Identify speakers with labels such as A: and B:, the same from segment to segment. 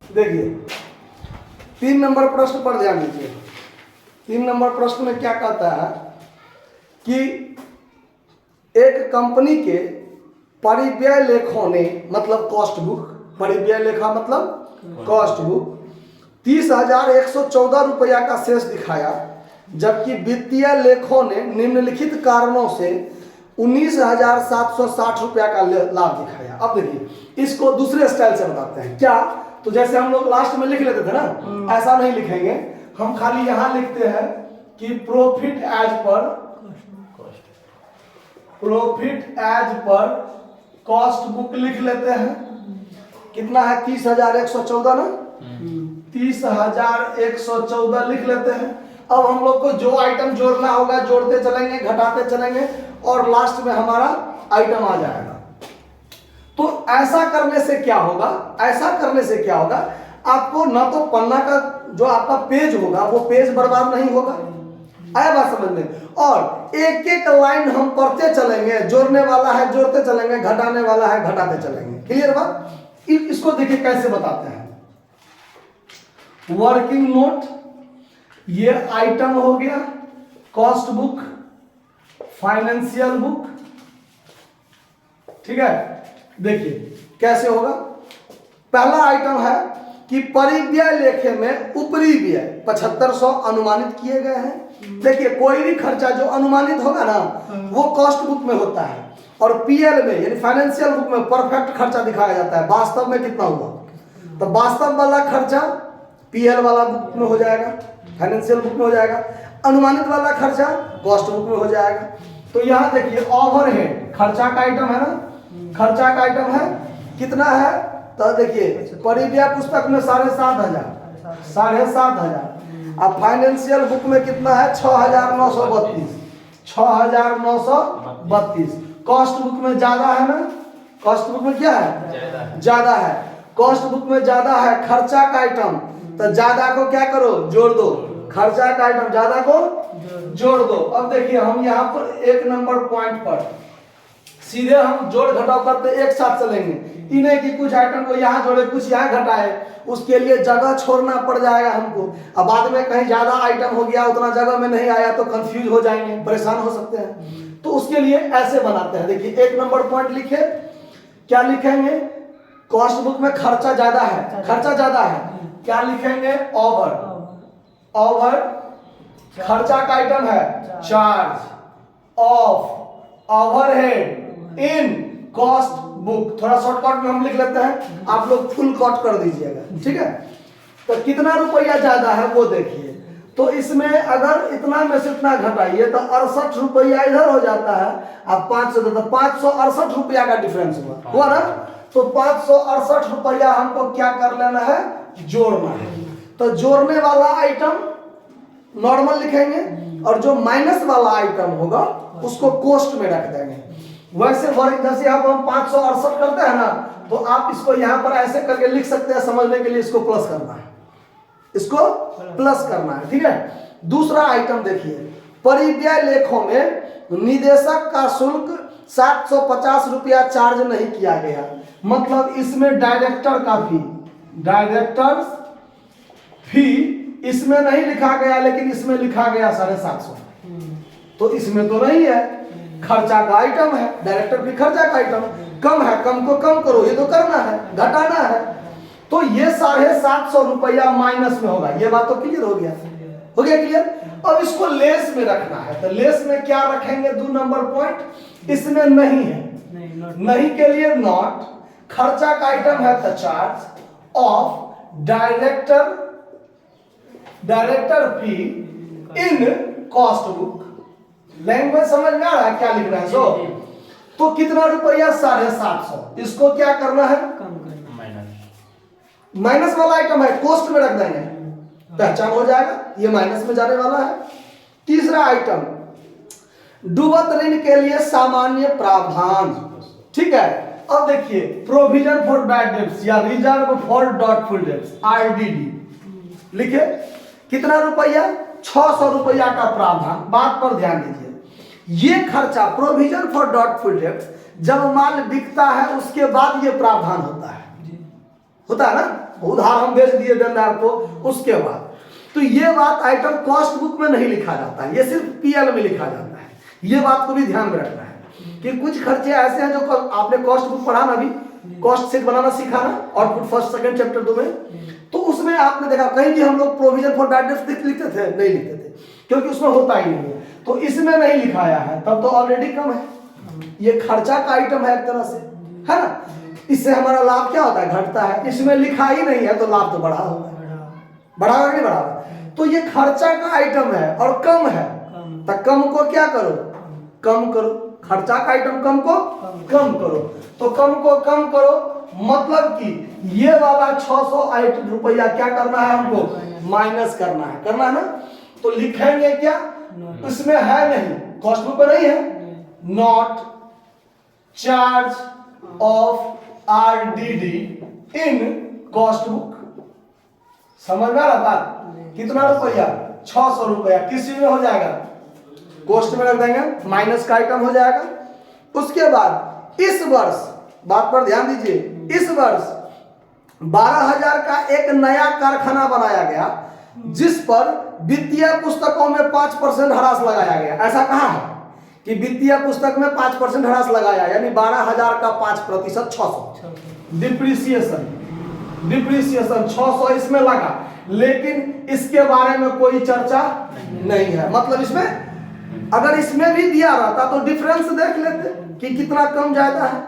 A: देखिए 3 नंबर प्रश्न पर ध्यान दीजिए। 3 नंबर प्रश्न में क्या कहता है कि एक कंपनी के परिव्यय लेखों ने, मतलब कॉस्ट बुक, परिव्यय लेखा मतलब कॉस्ट बुक 30,114 रुपया का शेष दिखाया, जबकि वित्तीय लेखों ने निम्नलिखित कारणों से 19,760 रुपया का लाभ दिखाया। अब देखिए इसको दूसरे स्टाइल से बताते हैं। क्या? तो जैसे हम लोग लास्ट में लिख लेते थे ना, ऐसा नहीं लिखेंगे हम, खाली यहां लिखते हैं कि profit as per cost book लिख लेते हैं। कितना है? 30,114 ना, 30,114 लिख लेते हैं। अब हम लोग को जो आइटम जोड़ना होगा जोड़ते चलेंगे, घटाते चलेंगे और लास्ट में हमारा आइटम आ जाएगा। तो ऐसा करने से क्या होगा? ऐसा करने से क्या होगा, आपको ना तो पन्ना का जो आपका पेज होगा वो पेज बर्बाद नहीं होगा, आया बात समझ में, और एक एक लाइन हम पढ़ते चलेंगे, जोड़ने वाला है जोड़ते चलेंगे, घटाने वाला है घटाते चलेंगे। क्लियर बात? इसको देखिए कैसे बताते हैं। वर्किंग नोट, ये आइटम हो गया, कॉस्ट बुक, फाइनेंशियल बुक, ठीक है। देखिए कैसे होगा। पहला आइटम है कि परिव्यय लेखे में ऊपरी व्यय 7500 अनुमानित किए गए हैं। देखिए कोई भी खर्चा जो अनुमानित होगा ना वो कॉस्ट बुक में होता है, और पीएल में यानी फाइनेंशियल बुक में परफेक्ट खर्चा दिखाया जाता है, वास्तव में कितना हुआ। तो वास्तव वाला खर्चा पीएल वाला बुक में हो जाएगा, फाइनेंशियल बुक में हो जाएगा, अनुमानित वाला खर्चा कॉस्ट बुक में हो जाएगा। तो यहाँ देखिए ओवरहेड खर्चा का आइटम है ना, खर्चा का आइटम है कितना है, तो देखिए परिव्यय पुस्तक में 7,500, 7,500। अब फाइनेंशियल बुक में कितना है? 6,932, 6,932। कॉस्ट बुक में ज्यादा है ना, कॉस्ट बुक में क्या है? ज्यादा है। कॉस्ट बुक में ज्यादा है खर्चा का आइटम, तो ज्यादा को क्या करो? जोड़ दो। खर्चा का आइटम ज्यादा को जोड़ दो। अब देखिए हम यहाँ पर 1 नंबर पॉइंट पर सीधे हम जोड़ घटाव करते एक साथ चलेंगे, इन्हें कि कुछ आइटम को यहाँ जोड़े कुछ यहाँ घटाए, उसके लिए जगह छोड़ना पड़ जाएगा हमको। अब बाद में कहीं ज्यादा आइटम हो गया, उतना जगह में नहीं आया तो कंफ्यूज हो जाएंगे, परेशान हो सकते हैं। तो उसके लिए ऐसे बनाते हैं। देखिए 1 नंबर पॉइंट लिखे, क्या लिखेंगे? कॉस्ट बुक में खर्चा ज्यादा है, खर्चा ज्यादा है, क्या लिखेंगे? ओवर खर्चा का आइटम है charge of overhead in cost book. थोड़ा शॉर्टकट में हम लिख लेते हैं, आप लोग फुल कट कर दीजिएगा, ठीक है। तो कितना रुपया ज्यादा है वो देखिए। तो इसमें अगर इतना में से इतना घटाइए तो 68 रुपया इधर हो जाता है। अब 500 तो 568 रुपया का डिफरेंस हुआ ना। तो 568 रुपया हमको क्या कर लेना है? जोड़ना है। तो जोड़ने वाला आइटम नॉर्मल लिखेंगे और जो माइनस वाला आइटम होगा उसको कॉस्ट में रख देंगे। वैसे जैसे अब हम 568 करते हैं ना, तो आप इसको यहाँ पर ऐसे करके लिख सकते हैं, समझने के लिए इसको प्लस करना है, इसको प्लस करना है, ठीक है। दूसरा आइटम देखिए, परिव्यय लेखों में निदेशक का शुल्क 750 रुपया चार्ज नहीं किया गया, मतलब इसमें डायरेक्टर का फी, डायरेक्टर फी इसमें नहीं लिखा गया, लेकिन इसमें लिखा गया 750। तो इसमें तो नहीं है, खर्चा का आइटम है, डायरेक्टर फी खर्चा का आइटम कम है, कम को कम करो, ये तो करना है, घटाना है। तो ये 750 रुपया माइनस में होगा। ये बात तो क्लियर हो गया, हो गया क्लियर। अब इसको लेस में रखना है, तो लेस में क्या रखेंगे? 2 नंबर पॉइंट इसमें नहीं है, नहीं के लिए नॉट। खर्चा का आइटम है तो charge of director fee in cost book. Language समझ में आ रहा है क्या लिख रहा है? सो तो कितना रुपया? 750। इसको क्या करना है? माइनस वाला आइटम है, कॉस्ट में रख देंगे, पहचान हो जाएगा, ये माइनस में जाने वाला है। तीसरा आइटम, डूबत ऋण के लिए सामान्य प्रावधान, ठीक है। अब देखिए प्रोविजन फॉर बैड डेट्स या reserve for doubtful dates, RDD लिखे। कितना रुपया? 600 रुपया का प्रावधान। बात पर ध्यान दीजिए, ये खर्चा प्रोविजन फॉर डॉटफुल डेट्स जब माल बिकता है उसके बाद ये प्रावधान होता है ना। उधार हम बेच दिए देनदार को, उसके बाद तो ये बात आइटम कॉस्ट बुक में नहीं लिखा जाता है, ये सिर्फ पीएल में लिखा जाता है। ये बात को भी ध्यान में रखना है कि कुछ खर्चे ऐसे हैं जो आपने कॉस्ट बुक पढ़ा ना, अभी कॉस्ट शीट बनाना सीखा ना, आउटपुट फर्स्ट सेकंड चैप्टर 2 में, तो उसमें आपने देखा कहीं भी हम लोग प्रोविजन फॉर बैड डेट्स लिखते थे? नहीं लिखते थे, क्योंकि उसमें होता ही नहीं है। तो इसमें नहीं लिखाया है, तब तो ऑलरेडी कम है, ये खर्चा का आइटम है एक तरह से, है ना। इससे हमारा लाभ क्या होता है? घटता है। इसमें लिखा ही नहीं है तो लाभ तो बढ़ा होगा, बढ़ा नहीं बढ़ा। तो ये खर्चा का आइटम है और कम है, तो कम को क्या करो? कम करो। खर्चा का आइटम कम को कम करो, तो कम को कम करो मतलब कि ये वाला 608 रुपया क्या करना है हमको? माइनस करना है ना। तो लिखेंगे क्या? इसमें है नहीं, कॉस्ट बुक में नहीं है, not charge of RDD in cost book. समझ में आ रहा बात? कितना रुपया? 600 रुपया। किस चीज में हो जाएगा? कॉस्ट में रख देंगे, माइनस का आइटम हो जाएगा। उसके बाद इस वर्ष, बात पर ध्यान दीजिए, इस वर्ष 12,000 का एक नया कारखाना बनाया गया जिस पर वित्तीय पुस्तकों में 5% ह्रास लगाया गया। ऐसा कहा है कि वित्तीय पुस्तक में 5% ह्रास लगाया, यानी 12,000 का 5% 600। डिप्रिसिएशन 600 इसमें लगा, लेकिन इसके बारे में कोई चर्चा नहीं है। मतलब इसमें अगर इसमें भी दिया रहता तो डिफरेंस देख लेते कि कितना कम ज्यादा है।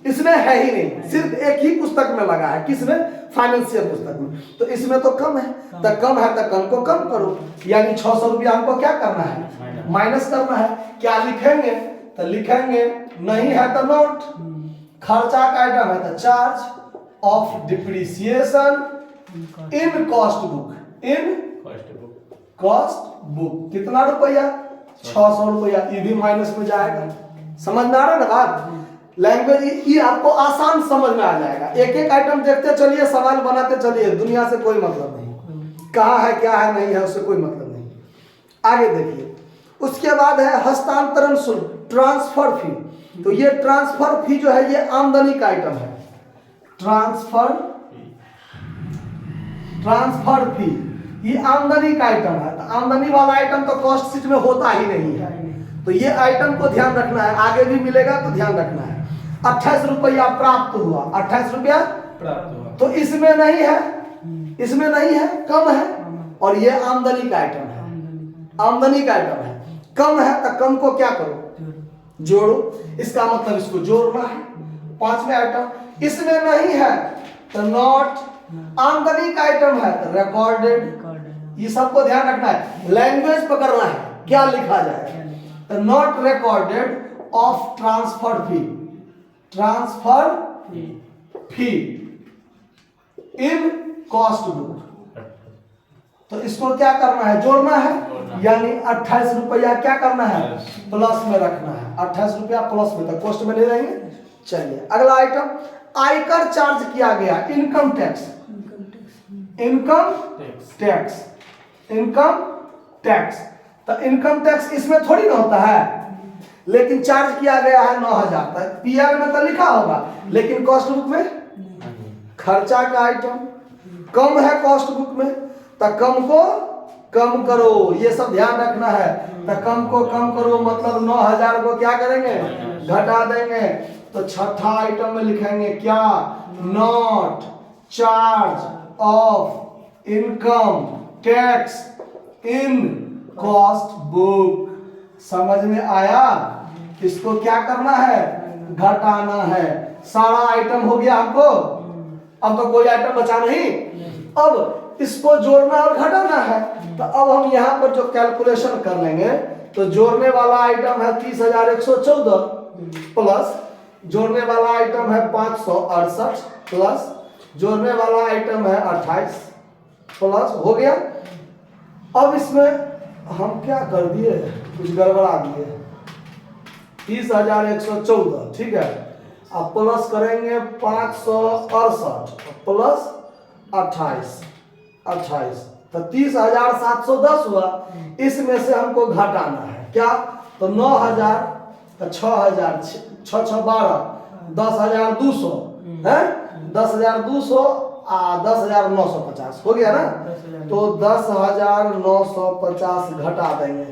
A: इसमें है ही नहीं, सिर्फ एक ही पुस्तक में लगा है। किसमें? फाइनेंशियल पुस्तक में। तो इसमें तो कम है, तो कम है तो कम को कम करो, यानी 600 रुपया हमको क्या करना है? माइनस करना है। क्या लिखेंगे? तो लिखेंगे नहीं है तो नोट, खर्चा का आइटम है तो charge of depreciation in cost book, in cost book. कितना रुपया? 600 रुपया। ये भी माइनस में जाएगा। समझ में आ रहा है ना बात? लैंग्वेज ये आपको आसान समझ में आ जाएगा। एक एक आइटम देखते चलिए, सवाल बनाते चलिए, दुनिया से कोई मतलब नहीं, कहाँ है क्या है नहीं है उससे कोई मतलब नहीं। आगे देखिए, उसके बाद है हस्तांतरण शुल्क, ट्रांसफर फी। तो ये ट्रांसफर फी जो है ये आमदनी का आइटम है। ट्रांसफर फी ये आमदनी का आइटम है। तो आमदनी वाला आइटम तो कॉस्ट शीट में होता ही नहीं है, तो ये आइटम को ध्यान रखना है, आगे भी मिलेगा तो ध्यान रखना है। 28 रुपया प्राप्त हुआ, 28 रुपया प्राप्त हुआ, तो इसमें नहीं है, इसमें नहीं है, कम है। और ये आमदनी का आइटम है, आमदनी का आइटम है, कम है तो कम को क्या करो? जोड़ो। इसका मतलब इसको जोड़ना है। 5वें आइटम इसमें नहीं है तो नॉट, आमदनी का आइटम है तो रिकॉर्डेड। ये सबको ध्यान रखना है, लैंग्वेज पकड़ना है, क्या लिखा जाए? तो not recorded of transfer fee, transfer fee in cost book. तो इसको क्या करना है? जोड़ना है, यानी 28 रुपया क्या करना है? प्लस में रखना है। 28 रुपया प्लस में, तो कॉस्ट में नहीं रहेंगे। चलिए अगला आइटम, आयकर चार्ज किया गया, income tax, income tax, income tax. तो इनकम टैक्स इसमें थोड़ी ना होता है, लेकिन चार्ज किया गया है 9,000 तक। पीआर में तो लिखा होगा, लेकिन कॉस्ट बुक में खर्चा का आइटम कम है कॉस्ट बुक में, तो कम को कम करो, ये सब ध्यान रखना है। तो कम को कम करो मतलब 9,000 को क्या करेंगे? घटा देंगे। तो छठा आइटम में लिखेंगे क्या? Not charge of income tax in cost book. समझ में आया? इसको क्या करना है? घटाना है। सारा आइटम हो गया हमको, अब तो कोई आइटम बचा नहीं। अब इसको जोड़ना और घटाना है, तो अब हम यहाँ पर जो कैलकुलेशन कर लेंगे, तो जोड़ने वाला आइटम है 30,114 प्लस जोड़ने वाला आइटम है 568 प्लस जोड़ने वाला आइटम है 28 प्लस, हो गया। अब इसमें हम क्या कर दिए? कुछ गड़बड़ा दिए। 30,114, ठीक है। अब प्लस करेंगे 568 प्लस 28, तो 30,710 हुआ। इसमें से हमको घटाना है क्या? तो 9,000, तो 6,000, 6 6 12, 10,200 है। 10,200 10,950 हो गया ना। तो 10,950 घटा देंगे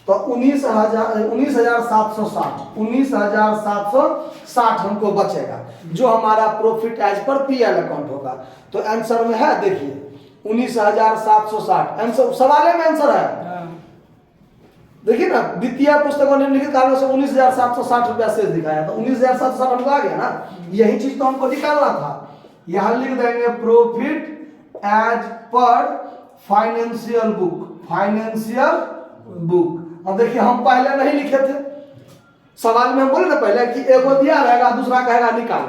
A: तो 19,760 हमको बचेगा, जो हमारा profit as per PL account होगा। तो आंसर में है, देखिए 19,760 आंसर, सवाल में आंसर है। देखिए ना, वित्तीय पुस्तकों निम्नलिखित कारणों से 19,760 रुपया शेष दिखाया, तो 19,760 हमको आ गया ना। यही चीज तो हमको निकालना था। यहां लिख देंगे profit as per financial book. अब देखिए हम पहले नहीं लिखे थे, सवाल में हम बोले ना पहले कि एगो दिया रहेगा, दूसरा कहेगा निकाल,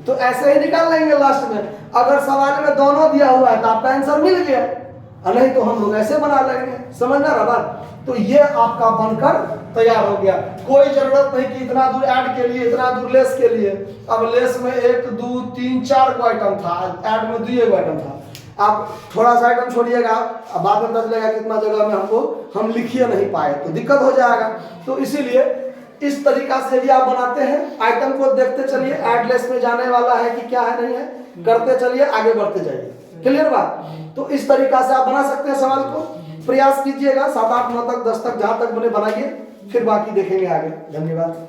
A: तो ऐसे ही निकाल लेंगे लास्ट में। अगर सवाल में दोनों दिया हुआ है तो आपका आंसर मिल गया, और नहीं तो हम लोग ऐसे बना लेंगे। समझना रहा बात। तो ये आपका बनकर तैयार हो गया। कोई जरूरत नहीं कि इतना दूर ऐड के लिए, इतना दूर लेस के लिए। अब लेस में 1 2 3 4 को आइटम था, ऐड में 2 आइटम था। आप थोड़ा सा आइटम छोड़िएगा, अब बाद में पता चलेगा कितना जगह में हम लिखिए नहीं पाए तो दिक्कत हो जाएगा। तो इसीलिए इस तरीका से भी आप बनाते हैं, आइटम को देखते चलिए, ऐड लेस में जाने वाला है कि क्या है नहीं है, करते चलिए, आगे बढ़ते जाइए। क्लियर बात। तो इस तरीका से आप बना सकते हैं सवाल को। प्रयास कीजिएगा 7 8 9 तक 10 तक जहां तक बने बनाइए, फिर बाकी देखेंगे आगे। धन्यवाद।